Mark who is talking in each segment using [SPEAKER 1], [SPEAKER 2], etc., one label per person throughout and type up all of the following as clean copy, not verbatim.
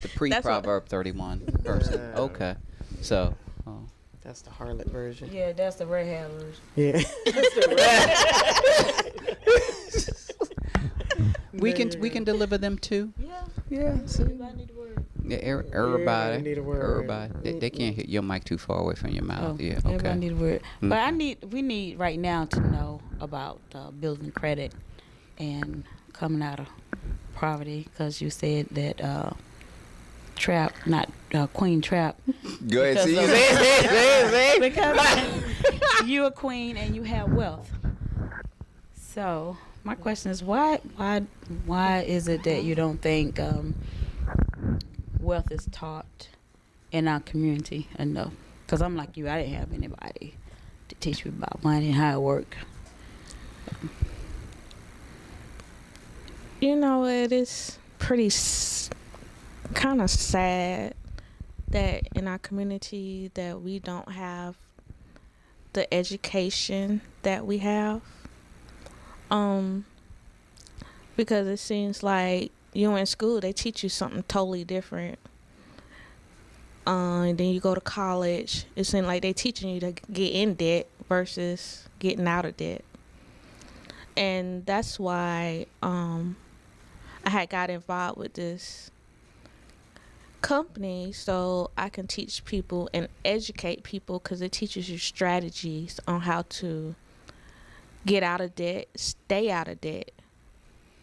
[SPEAKER 1] The pre-Proverb 31 person. Okay. So,
[SPEAKER 2] that's the harlot version.
[SPEAKER 3] Yeah, that's the red hair version.
[SPEAKER 2] Yeah.
[SPEAKER 1] we can deliver them too.
[SPEAKER 3] Yeah.
[SPEAKER 1] Yeah. See?
[SPEAKER 3] Everybody need a word.
[SPEAKER 1] Yeah,
[SPEAKER 2] Everybody need a word.
[SPEAKER 1] Everybody. They can't hit your mic too far away from your mouth. Yeah. Okay.
[SPEAKER 3] Everybody need a word. But we need right now to know about building credit and coming out of poverty, because you said that Trapp, not Queen Trapp.
[SPEAKER 1] Go ahead, see.
[SPEAKER 3] Because you a queen and you have wealth. So my question is, why is it that you don't think wealth is taught in our community enough? Because I'm like you, I didn't have anybody to teach me about money and how it worked.
[SPEAKER 4] You know, it is pretty kind of sad that in our community that we don't have the education that we have. Because it seems like you in school, they teach you something totally different. And then you go to college, it seems like they teaching you to get in debt versus getting out of debt. And that's why I had got involved with this company, so I can teach people and educate people, because it teaches you strategies on how to get out of debt, stay out of debt,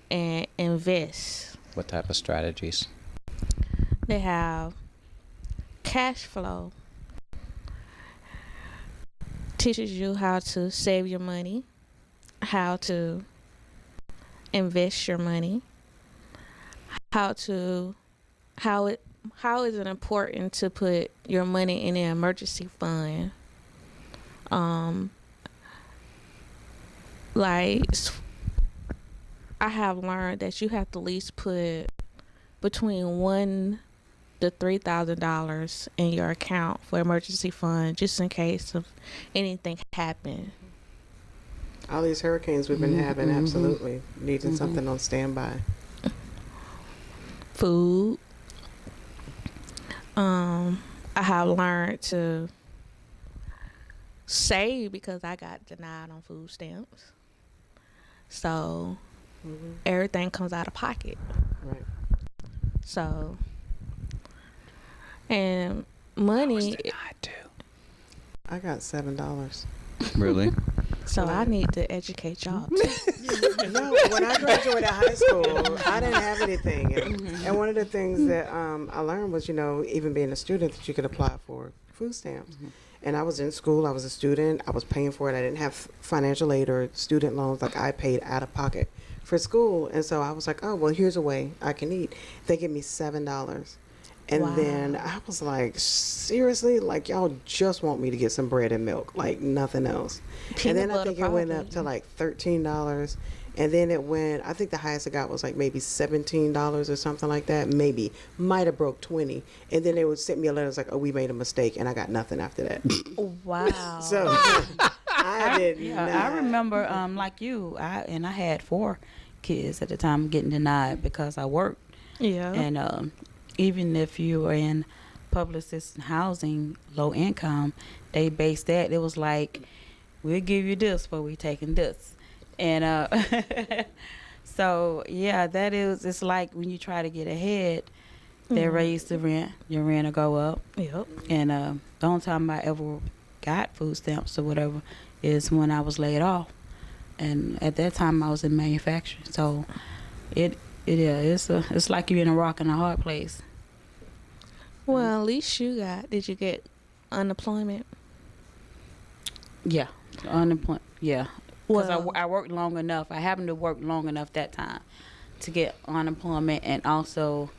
[SPEAKER 4] and invest.
[SPEAKER 1] What type of strategies?
[SPEAKER 4] They have cash flow. Teaches you how to save your money, how to invest your money, how is it important to put your money in an emergency fund. Like, I have learned that you have to at least put between $1,000 to $3,000 in your account for emergency fund, just in case of anything happen.
[SPEAKER 2] All these hurricanes we've been having, absolutely needing something on standby.
[SPEAKER 4] Food. I have learned to save because I got denied on food stamps. So everything comes out of pocket.
[SPEAKER 2] Right.
[SPEAKER 4] So, and money.
[SPEAKER 1] I was denied too.
[SPEAKER 2] I got $7.
[SPEAKER 1] Really?
[SPEAKER 4] So I need to educate y'all.
[SPEAKER 2] No, when I graduated high school, I didn't have anything. And one of the things that I learned was, even being a student, that you could apply for food stamps. And I was in school. I was a student. I was paying for it. I didn't have financial aid or student loans. Like, I paid out of pocket for school. And so I was like, oh, well, here's a way I can eat. They give me $7. And then I was like, seriously? Like, y'all just want me to get some bread and milk, like nothing else. And then I think it went up to like $13. And then it went, I think the highest I got was like maybe $17 or something like that. Maybe. Might have broke 20. And then they would send me a letter. It's like, oh, we made a mistake. And I got nothing after that.
[SPEAKER 4] Wow.
[SPEAKER 2] So I did not.
[SPEAKER 3] I remember, like you, I had 4 kids at the time getting denied because I worked.
[SPEAKER 4] Yeah.
[SPEAKER 3] And even if you were in public assistance housing, low income, they based that. It was like, we'll give you this, but we taking this. And so, yeah, that is, it's like when you try to get ahead, they raise the rent. Your rent will go up.
[SPEAKER 4] Yep.
[SPEAKER 3] And the only time I ever got food stamps or whatever is when I was laid off. And at that time, I was in manufacturing. So it's like you're in a rock and a hard place.
[SPEAKER 4] Well, at least did you get unemployment?
[SPEAKER 3] Yeah, unemployment. Yeah, because
[SPEAKER 4] Well,
[SPEAKER 3] I worked long enough. I happened to work long enough that time to get unemployment, and also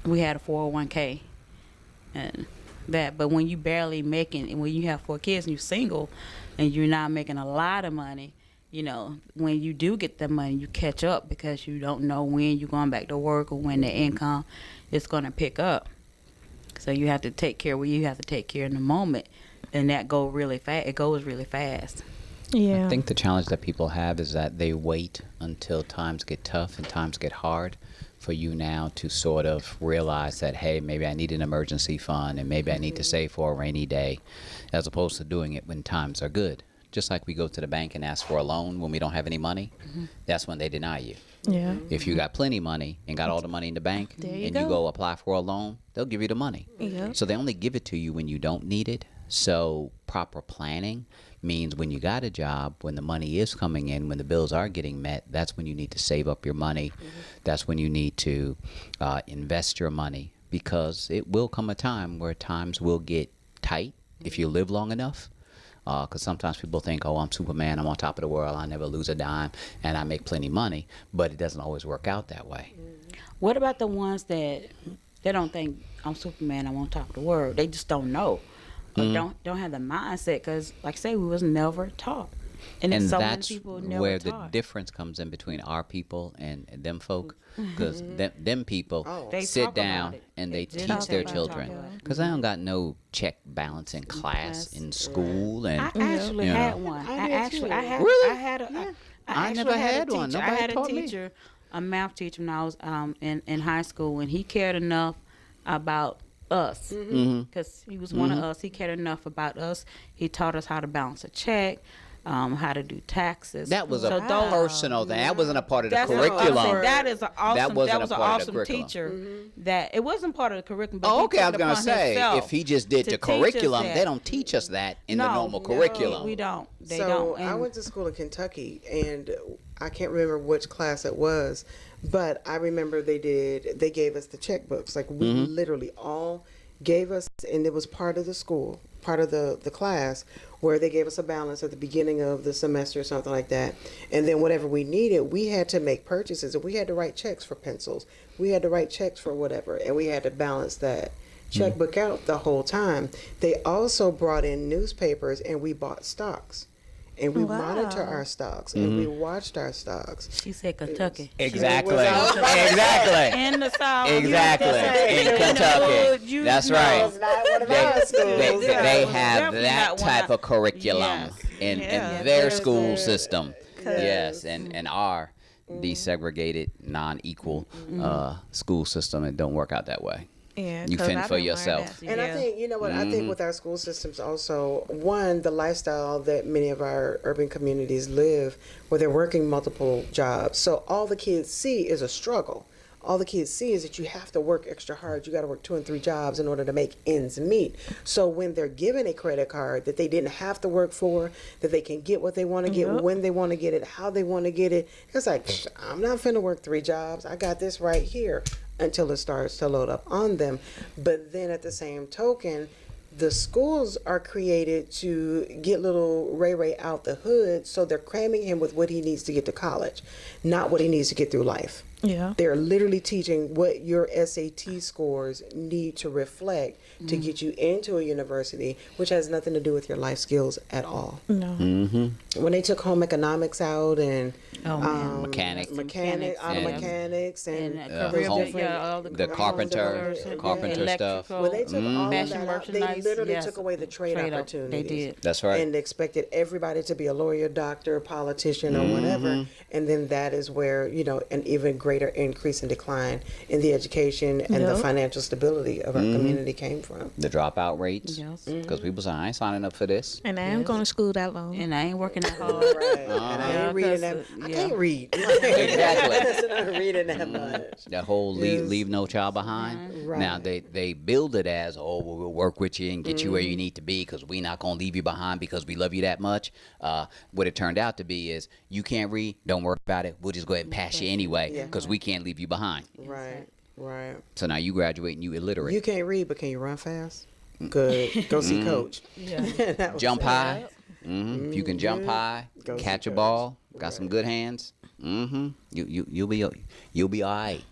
[SPEAKER 3] we had a 401k and that. But when you barely making, and when you have 4 kids and you're single, and you're not making a lot of money, when you do get the money, you catch up because you don't know when you're going back to work or when the income is going to pick up. So you have to take care of what you have to take care in the moment, and that goes really fast. It goes really fast.
[SPEAKER 4] yeah.
[SPEAKER 1] I think the challenge that people have is that they wait until times get tough and times get hard for you now to sort of realize that, hey, maybe I need an emergency fund and maybe I need to save for a rainy day, as opposed to doing it when times are good. Just like we go to the bank and ask for a loan when we don't have any money, that's when they deny you.
[SPEAKER 4] Yeah.
[SPEAKER 1] If you got plenty money and got all the money in the bank
[SPEAKER 4] you
[SPEAKER 1] and
[SPEAKER 4] go.
[SPEAKER 1] you go apply for a loan, they'll give you the money.
[SPEAKER 4] Yeah.
[SPEAKER 1] So they only give it to you when you don't need it. So proper planning means when you got a job, when the money is coming in, when the bills are getting met, that's when you need to save up your money. That's when you need to invest your money, because it will come a time where times will get tight if you live long enough. Because sometimes people think, oh, I'm Superman, I'm on top of the world, I never lose a dime, and I make plenty of money. But it doesn't always work out that way.
[SPEAKER 3] What about the ones that they don't think I'm Superman, I'm on top of the world? They just don't know, or don't have the mindset. Because, like I say, we was never taught, and
[SPEAKER 1] And
[SPEAKER 3] so many
[SPEAKER 1] that's
[SPEAKER 3] people never
[SPEAKER 1] where
[SPEAKER 3] taught.
[SPEAKER 1] the difference comes in between our people and them folk. Because them people
[SPEAKER 3] They
[SPEAKER 1] sit
[SPEAKER 3] talk about
[SPEAKER 1] down
[SPEAKER 3] it.
[SPEAKER 1] and they
[SPEAKER 3] They
[SPEAKER 1] teach
[SPEAKER 3] talk
[SPEAKER 1] their
[SPEAKER 3] about it.
[SPEAKER 1] children. Because they don't got no check balance in class, in school. And
[SPEAKER 3] I actually
[SPEAKER 1] you know.
[SPEAKER 3] had one.
[SPEAKER 2] I
[SPEAKER 3] I
[SPEAKER 2] did
[SPEAKER 3] actually,
[SPEAKER 2] too.
[SPEAKER 3] I had,
[SPEAKER 1] Really?
[SPEAKER 3] I had a, I
[SPEAKER 1] I
[SPEAKER 3] actually
[SPEAKER 1] never
[SPEAKER 3] had
[SPEAKER 1] had
[SPEAKER 3] a
[SPEAKER 1] one.
[SPEAKER 3] teacher. I
[SPEAKER 1] Nobody
[SPEAKER 3] had a
[SPEAKER 1] taught me.
[SPEAKER 3] teacher, a math teacher when I was in high school, and he cared enough about us because he was one of us. He cared enough about us. He taught us how to balance a check, how to do taxes.
[SPEAKER 1] That was
[SPEAKER 3] So
[SPEAKER 1] a
[SPEAKER 3] those-
[SPEAKER 1] personal thing. That wasn't a part of the
[SPEAKER 3] That's what I'm
[SPEAKER 1] curriculum.
[SPEAKER 3] saying. That is an awesome.
[SPEAKER 1] wasn't
[SPEAKER 3] That
[SPEAKER 1] a
[SPEAKER 3] was an
[SPEAKER 1] part of the
[SPEAKER 3] awesome
[SPEAKER 1] curriculum.
[SPEAKER 3] teacher. That it wasn't part of the curriculum. But
[SPEAKER 1] Oh,
[SPEAKER 3] he
[SPEAKER 1] okay.
[SPEAKER 3] took
[SPEAKER 1] I
[SPEAKER 3] it
[SPEAKER 1] was going to
[SPEAKER 3] upon
[SPEAKER 1] say,
[SPEAKER 3] himself
[SPEAKER 1] if he just did
[SPEAKER 3] to
[SPEAKER 1] the
[SPEAKER 3] teach us
[SPEAKER 1] curriculum,
[SPEAKER 3] that.
[SPEAKER 1] they don't teach us that in the
[SPEAKER 3] No,
[SPEAKER 1] normal curriculum.
[SPEAKER 3] We don't. They
[SPEAKER 2] So
[SPEAKER 3] don't.
[SPEAKER 2] I
[SPEAKER 3] And
[SPEAKER 2] went to school in Kentucky, and I can't remember which class it was, but I remember they gave us the checkbooks. Like we literally all gave us, and it was part of the school, part of the class, where they gave us a balance at the beginning of the semester or something like that. And then whatever we needed, we had to make purchases, and we had to write checks for pencils. We had to write checks for whatever, and we had to balance that checkbook out the whole time. They also brought in newspapers, and we bought stocks. And we monitor our stocks, and we watched our stocks.
[SPEAKER 3] she said Kentucky.
[SPEAKER 1] Exactly.
[SPEAKER 2] It was-
[SPEAKER 1] Exactly.
[SPEAKER 3] In the South.
[SPEAKER 1] Exactly. In Kentucky. That's right.
[SPEAKER 2] It's not one of
[SPEAKER 1] They,
[SPEAKER 2] our schools.
[SPEAKER 1] they have
[SPEAKER 3] Definitely
[SPEAKER 1] that
[SPEAKER 3] not one
[SPEAKER 1] type
[SPEAKER 3] I-
[SPEAKER 1] of curriculum
[SPEAKER 3] Yes.
[SPEAKER 1] in
[SPEAKER 4] Yeah.
[SPEAKER 1] their
[SPEAKER 2] Yes,
[SPEAKER 1] school
[SPEAKER 2] yes.
[SPEAKER 1] system. Yes, and our desegregated, non-equal school system, it don't work out that way.
[SPEAKER 4] Yeah.
[SPEAKER 1] You
[SPEAKER 4] 'cause
[SPEAKER 1] fend
[SPEAKER 4] I
[SPEAKER 1] for
[SPEAKER 4] done learned
[SPEAKER 1] yourself.
[SPEAKER 4] that.
[SPEAKER 2] And I
[SPEAKER 3] Yeah.
[SPEAKER 2] think, you know what, I think with our school systems also, one, the lifestyle that many of our urban communities live, where they're working multiple jobs. So all the kids see is a struggle. All the kids see is that you have to work extra hard. You got to work 2 and 3 jobs in order to make ends meet. So when they're given a credit card that they didn't have to work for, that they can get what they want to get,
[SPEAKER 4] Yep.
[SPEAKER 2] when they want to get it, how they want to get it, it's like, I'm not finna work 3 jobs. I got this right here, until it starts to load up on them. But then at the same token, the schools are created to get little Ray out the hood, so they're cramming him with what he needs to get to college, not what he needs to get through life.
[SPEAKER 4] Yeah.
[SPEAKER 2] They're literally teaching what your SAT scores need to reflect to get you into a university, which has nothing to do with your life skills at all.
[SPEAKER 4] No.
[SPEAKER 2] When they took home economics out and
[SPEAKER 1] Mechanics.
[SPEAKER 2] auto
[SPEAKER 1] Yeah.
[SPEAKER 2] mechanics and
[SPEAKER 3] career,
[SPEAKER 1] home-
[SPEAKER 3] all
[SPEAKER 1] the carpenter stuff.
[SPEAKER 2] when they took all of
[SPEAKER 3] Fashion
[SPEAKER 2] that out, they
[SPEAKER 3] merchandise,
[SPEAKER 2] literally
[SPEAKER 3] yes.
[SPEAKER 2] took away the trade
[SPEAKER 3] Trade up,
[SPEAKER 2] opportunities.
[SPEAKER 3] they did.
[SPEAKER 1] That's right.
[SPEAKER 2] And expected everybody to be a lawyer, doctor, politician, or whatever. And then that is where, an even greater increase and decline in the education and the
[SPEAKER 4] Yep.
[SPEAKER 2] financial stability of our community came from.
[SPEAKER 1] The dropout rates.
[SPEAKER 3] Yes.
[SPEAKER 1] Because people say, I ain't signing up for this.
[SPEAKER 4] And I am going to school that long.
[SPEAKER 3] And I ain't working that hard.
[SPEAKER 2] Right. And I
[SPEAKER 3] Yeah,
[SPEAKER 2] ain't reading
[SPEAKER 3] 'cause,
[SPEAKER 2] that. I
[SPEAKER 3] yeah.
[SPEAKER 2] can't read.
[SPEAKER 1] Exactly.
[SPEAKER 2] I'm not reading that much.
[SPEAKER 1] That whole leave no child behind.
[SPEAKER 2] Right.
[SPEAKER 1] Now they build it as, oh, well, we'll work with you and get you where you need to be because we not gonna leave you behind because we love you that much. What it turned out to be is you can't read, don't worry about it. We'll just go ahead and pass you anyway because we can't leave you behind.
[SPEAKER 2] Right. Right.
[SPEAKER 1] So now you graduate and you illiterate.
[SPEAKER 2] You can't read, but can you run fast? Good. Go see Coach. That was
[SPEAKER 1] Jump
[SPEAKER 2] it.
[SPEAKER 1] high. If you can jump high,
[SPEAKER 2] Go
[SPEAKER 1] catch
[SPEAKER 2] see
[SPEAKER 1] a
[SPEAKER 2] Coach.
[SPEAKER 1] ball, got some good hands. You'll be all right.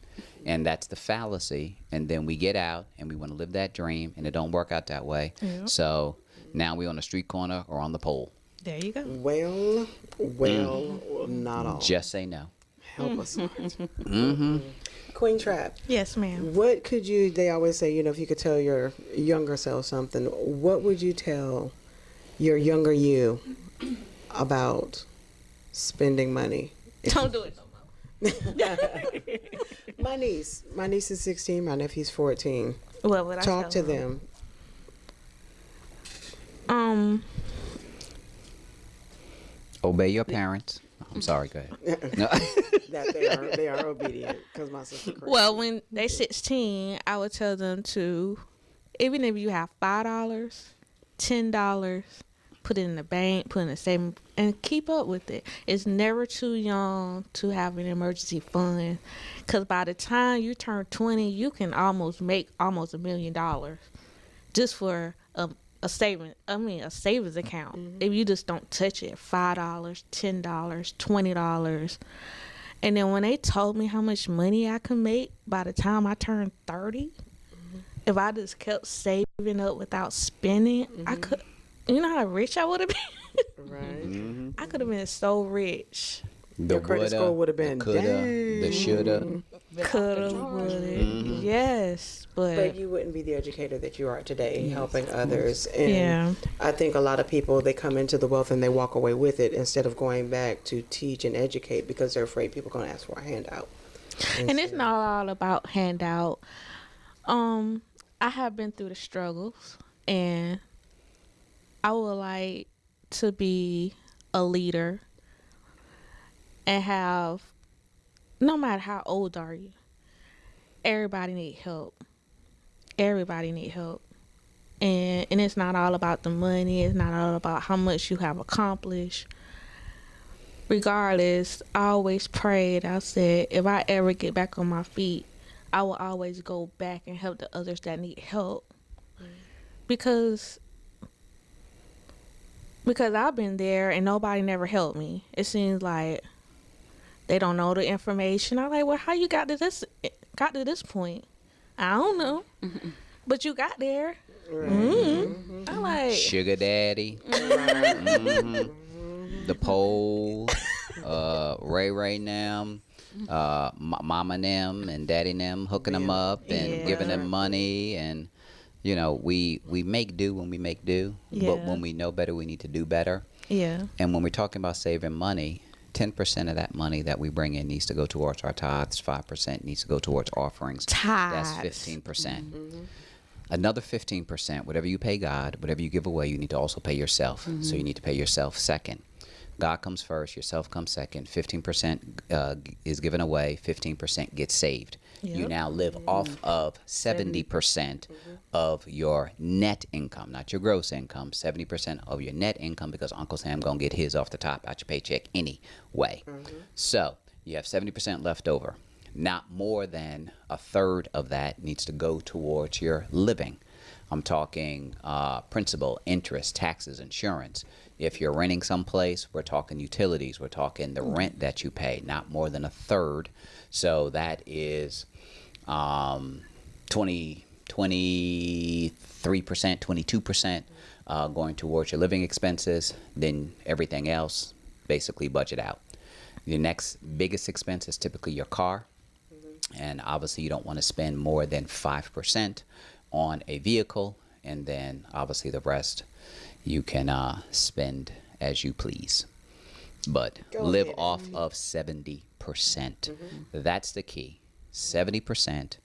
[SPEAKER 1] And that's the fallacy. And then we get out and we want to live that dream, and it don't work out that way.
[SPEAKER 4] Yep.
[SPEAKER 1] So now we on the street corner or on the pole.
[SPEAKER 4] There you go.
[SPEAKER 2] Well, not all.
[SPEAKER 1] Just say no.
[SPEAKER 2] Help us, Lord. Queen Trapp,
[SPEAKER 4] Yes, ma'am.
[SPEAKER 2] what could you, they always say, if you could tell your younger self something, what would you tell your younger you about spending money?
[SPEAKER 4] Don't do it no more.
[SPEAKER 2] My niece is 16. My nephew's 14.
[SPEAKER 4] What would I
[SPEAKER 2] Talk
[SPEAKER 4] tell
[SPEAKER 2] to
[SPEAKER 4] them?
[SPEAKER 2] them.
[SPEAKER 1] Obey your parents. I'm sorry, go ahead. No.
[SPEAKER 2] That they are obedient because my sister crazy.
[SPEAKER 4] Well, when they 16, I would tell them to, even if you have $5, $10, put it in the bank, put it in the savings, and keep up with it. It's never too young to have an emergency fund, because by the time you turn 20, you can make almost $1 million just for a savings account. If you just don't touch it, $5, $10, $20. And then when they told me how much money I could make by the time I turned 30, if I just kept saving up without spending, I could, you know how rich I would have been?
[SPEAKER 2] Right.
[SPEAKER 4] I could have been so rich.
[SPEAKER 2] Your credit score would have been
[SPEAKER 1] the coulda, the
[SPEAKER 2] dang.
[SPEAKER 1] shoulda.
[SPEAKER 4] Coulda, woulda. Yes,
[SPEAKER 2] But you wouldn't be the educator that you are today, helping others. And
[SPEAKER 4] Yeah.
[SPEAKER 2] I think a lot of people, they come into the wealth and they walk away with it instead of going back to teach and educate because they're afraid people are going to ask for a handout.
[SPEAKER 4] And it's not all about handout. I have been through the struggles, and I would like to be a leader and have, no matter how old are you, everybody need help. Everybody need help. And it's not all about the money. It's not all about how much you have accomplished. Regardless, I always prayed. I said, if I ever get back on my feet, I will always go back and help the others that need help. Because I've been there and nobody never helped me. It seems like they don't know the information. I'm like, well, how you got to this point? I don't know. But you got there. I'm like,
[SPEAKER 1] Sugar daddy. The pole. Ray them. Mama them and daddy them hooking them up and giving them money, and you know, we make do when we make do, but when we know better we need to do better.
[SPEAKER 4] yeah.
[SPEAKER 1] And when we're talking about saving money, 10% of that money that we bring in needs to go towards our tithes, 5% needs to go towards offerings.
[SPEAKER 4] Tithes.
[SPEAKER 1] That's 15%. Another 15%, whatever you pay God, whatever you give away, you need to also pay yourself. So you need to pay yourself second. God comes first, yourself comes second. 15% is given away, 15% gets saved. You now live off of 70% of your net income, not your gross income, 70% of your net income, because Uncle Sam gonna get his off the top out your paycheck anyway. So you have 70% left over. Not more than a third of that needs to go towards your living. I'm talking principal, interest, taxes, insurance. If you're renting someplace, we're talking utilities. We're talking the rent that you pay, not more than a third. So that is 23%, 22% going towards your living expenses. Then everything else, basically budget out. Your next biggest expense is typically your car. And obviously you don't want to spend more than 5% on a vehicle. And then obviously the rest you can spend as you please. But live off of 70%. That's the key. 70%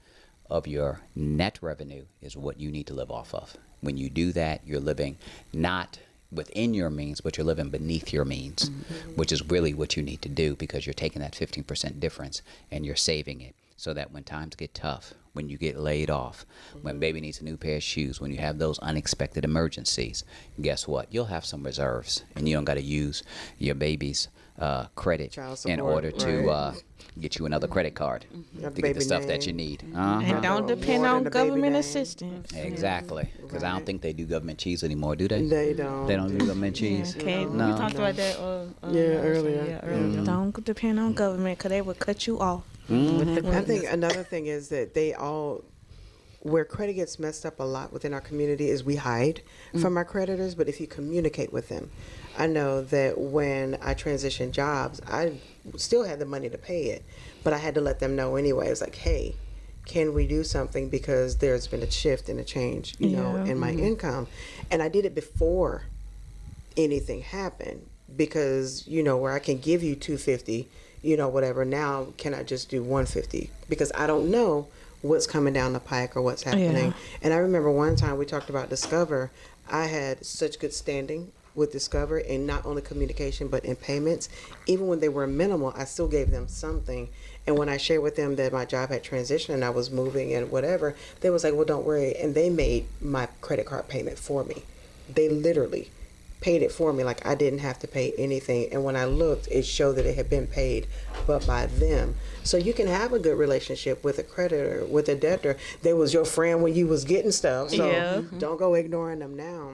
[SPEAKER 1] of your net revenue is what you need to live off of. When you do that, you're living not within your means, but you're living beneath your means, which is really what you need to do, because you're taking that 15% difference and you're saving it, so that when times get tough, when you get laid off, when baby needs a new pair of shoes, when you have those unexpected emergencies, guess what? You'll have some reserves, and you don't got to use your baby's credit
[SPEAKER 2] Child
[SPEAKER 1] in
[SPEAKER 2] support,
[SPEAKER 1] order to
[SPEAKER 2] right.
[SPEAKER 1] Get you another credit card
[SPEAKER 2] Your
[SPEAKER 1] to get the
[SPEAKER 2] baby
[SPEAKER 1] stuff that
[SPEAKER 2] name.
[SPEAKER 1] you need.
[SPEAKER 4] And don't
[SPEAKER 2] More
[SPEAKER 4] depend
[SPEAKER 2] than
[SPEAKER 4] on
[SPEAKER 2] the baby
[SPEAKER 4] government
[SPEAKER 2] name.
[SPEAKER 4] assistance.
[SPEAKER 1] Exactly, because I don't
[SPEAKER 2] Right.
[SPEAKER 1] think they do government cheese anymore, do they?
[SPEAKER 2] They don't.
[SPEAKER 1] They don't do government cheese.
[SPEAKER 4] Okay.
[SPEAKER 3] We
[SPEAKER 1] No.
[SPEAKER 3] talked about that
[SPEAKER 2] earlier.
[SPEAKER 4] Don't depend on government, because they will cut you off.
[SPEAKER 2] I think another thing is that where credit gets messed up a lot within our community is we hide from our creditors, but if you communicate with them. I know that when I transitioned jobs, I still had the money to pay it, but I had to let them know anyway. It was like, hey, can we do something, because there's been a shift and a change, in my income. And I did it before anything happened, because, where I can give you $250, whatever. Now, can I just do 150? Because I don't know what's coming down the pike or what's happening.
[SPEAKER 4] Yeah.
[SPEAKER 2] And I remember one time we talked about Discover. I had such good standing with Discover in not only communication but in payments. Even when they were minimal, I still gave them something. And when I shared with them that my job had transitioned and I was moving and whatever, they was like, well, don't worry. And they made my credit card payment for me. They literally paid it for me, like I didn't have to pay anything. And when I looked, it showed that it had been paid, but by them. So you can have a good relationship with a creditor, with a debtor. They was your friend when you was getting stuff, so don't go ignoring them now.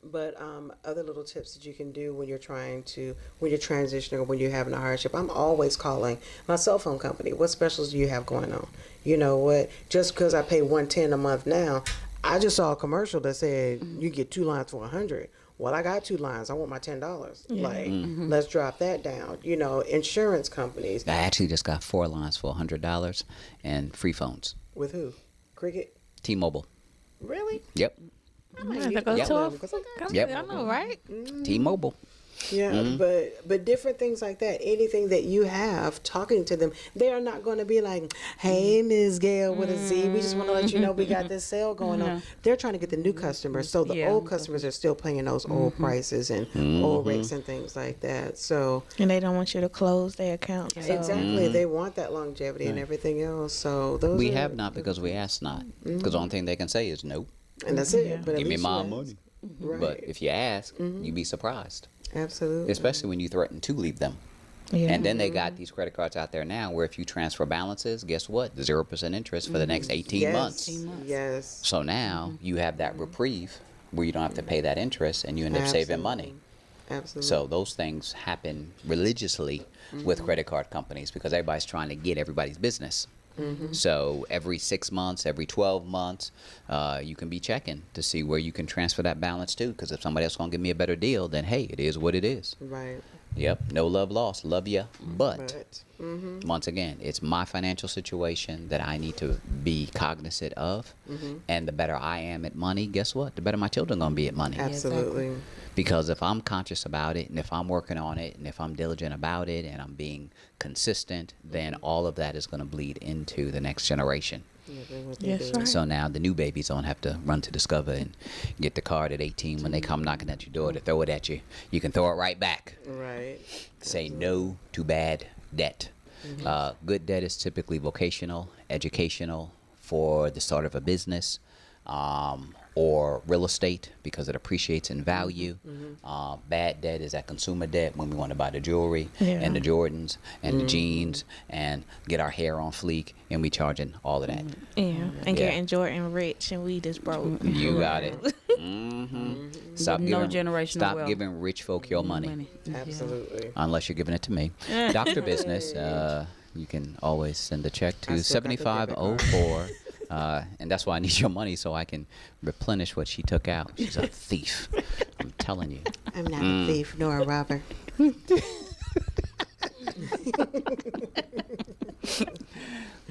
[SPEAKER 2] But other little tips that you can do when you're transitioning or when you're having a hardship, I'm always calling my cell phone company. What specials do you have going on? You know what? Just because I pay $110 a month now, I just saw a commercial that said you get 2 lines for $100. Well, I got 2 lines. I want my $10. Let's drop that down. Insurance companies.
[SPEAKER 1] I actually just got 4 lines for $100 and free phones.
[SPEAKER 2] With who? Cricket?
[SPEAKER 1] T-Mobile.
[SPEAKER 2] Really?
[SPEAKER 1] Yep.
[SPEAKER 4] I might have to go
[SPEAKER 1] Yep.
[SPEAKER 4] to a
[SPEAKER 1] Yep.
[SPEAKER 4] I know, right?
[SPEAKER 1] T-Mobile.
[SPEAKER 2] Yeah, but different things like that. Anything that you have, talking to them, they are not going to be like, "Hey, Ms. Gail with a Z, we just want to let you know we got this sale going on." They're trying to get the new customers, so the old customers are still paying those old prices and old rates and things like that. So
[SPEAKER 4] And they don't want you to close their account. So.
[SPEAKER 2] exactly, they want that longevity and everything else. So those
[SPEAKER 1] We
[SPEAKER 2] are,
[SPEAKER 1] have not because we asked not. Because the only thing they can say is no.
[SPEAKER 2] and that's it. But at
[SPEAKER 1] Give me
[SPEAKER 2] least
[SPEAKER 1] my
[SPEAKER 2] you ask.
[SPEAKER 1] money.
[SPEAKER 2] Right.
[SPEAKER 1] But if you ask, you'd be surprised.
[SPEAKER 2] Absolutely.
[SPEAKER 1] Especially when you threaten to leave them.
[SPEAKER 4] Yeah.
[SPEAKER 1] And then they got these credit cards out there now where if you transfer balances, guess what? 0% interest for the next 18 months.
[SPEAKER 2] Yes.
[SPEAKER 1] So now you have that reprieve where you don't have to pay that interest and you end up saving money.
[SPEAKER 2] Absolutely.
[SPEAKER 1] So those things happen religiously with credit card companies because everybody's trying to get everybody's business. So every 6 months, every 12 months, you can be checking to see where you can transfer that balance to. Because if somebody else going to give me a better deal, then hey, it is what it is.
[SPEAKER 2] Right.
[SPEAKER 1] Yep, no love lost, love ya. But
[SPEAKER 2] But
[SPEAKER 1] once again, it's my financial situation that I need to be cognizant of. And the better I am at money, guess what? The better my children going to be at money.
[SPEAKER 2] absolutely.
[SPEAKER 1] Because if I'm conscious about it and if I'm working on it and if I'm diligent about it and I'm being consistent, then all of that is going to bleed into the next generation.
[SPEAKER 4] Yes, right.
[SPEAKER 1] So now the new babies don't have to run to Discover and get the card at 18 when they come knocking at your door to throw it at you. You can throw it right back.
[SPEAKER 2] Right.
[SPEAKER 1] Say no to bad debt. Good debt is typically vocational, educational, for the start of a business, or real estate because it appreciates in value. Bad debt is that consumer debt when we want to buy the jewelry and the Jordans and the jeans and get our hair on fleek and we charging all of that.
[SPEAKER 4] Yeah. And getting Jordan rich and we just broke.
[SPEAKER 1] You got it. Stop
[SPEAKER 3] No
[SPEAKER 1] giving,
[SPEAKER 3] generational
[SPEAKER 1] stop
[SPEAKER 3] wealth.
[SPEAKER 1] giving rich folk your money.
[SPEAKER 2] Absolutely.
[SPEAKER 1] Unless you're giving it to me. Dr. Business, you can always send a check to
[SPEAKER 2] I still got the debit card.
[SPEAKER 1] 7504. And that's why I need your money so I can replenish what she took out. She's a thief. I'm telling you.
[SPEAKER 2] I'm not a thief nor a robber.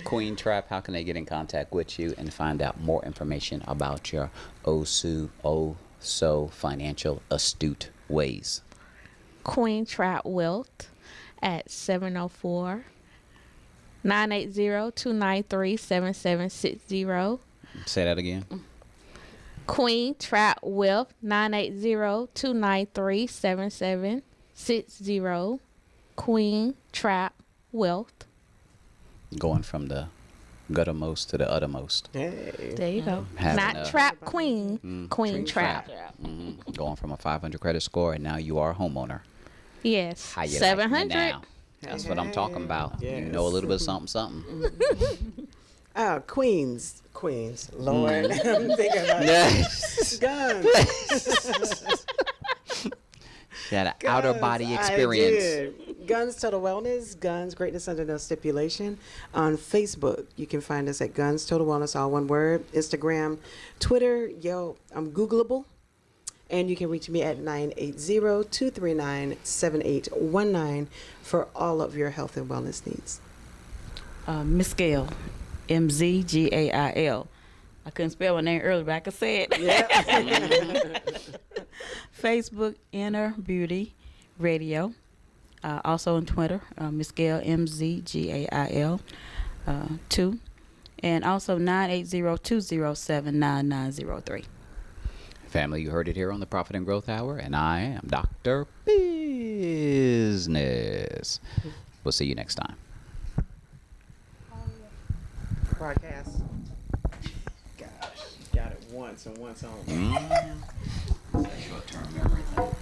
[SPEAKER 1] Queen Trapp, how can they get in contact with you and find out more information about your so financial astute ways?
[SPEAKER 4] Queen Trapp Wealth at 704-980-293-7760.
[SPEAKER 1] Say that again.
[SPEAKER 4] Queen Trapp Wealth 980-293-7760. Queen Trapp Wealth.
[SPEAKER 1] Going from the guttermost to the uttermost.
[SPEAKER 2] Hey.
[SPEAKER 4] There you go.
[SPEAKER 1] Having
[SPEAKER 4] Not
[SPEAKER 1] a-
[SPEAKER 4] Trap Queen, Queen Trapp.
[SPEAKER 1] Going from a 500 credit score and now you are a homeowner.
[SPEAKER 4] Yes.
[SPEAKER 1] How you
[SPEAKER 4] 700.
[SPEAKER 1] Like me now? That's what I'm talking about. You know a little bit of something.
[SPEAKER 2] Queens. Lord. I'm thinking about guns.
[SPEAKER 1] She had an outer body
[SPEAKER 2] Guns, I
[SPEAKER 1] experience.
[SPEAKER 2] did. Guns Total Wellness, Guns Greatness Under No Stipulation. On Facebook, you can find us at Guns Total Wellness, all one word. Instagram, Twitter, I'm Googleable. And you can reach me at 980-239-7819 for all of your health and wellness needs.
[SPEAKER 3] Miss Gail, MZGAIL. I couldn't spell my name earlier, but I could say it. Facebook, Inner Beauty Radio. Also on Twitter, Miss Gail, MZGAIL 2. And also 980-207-9903.
[SPEAKER 1] Family, you heard it here on the Profit and Growth Hour, and I am Dr. Business. We'll see you next time.
[SPEAKER 2] Broadcast. Gosh, got it once and once only.
[SPEAKER 1] Short-term memory thing.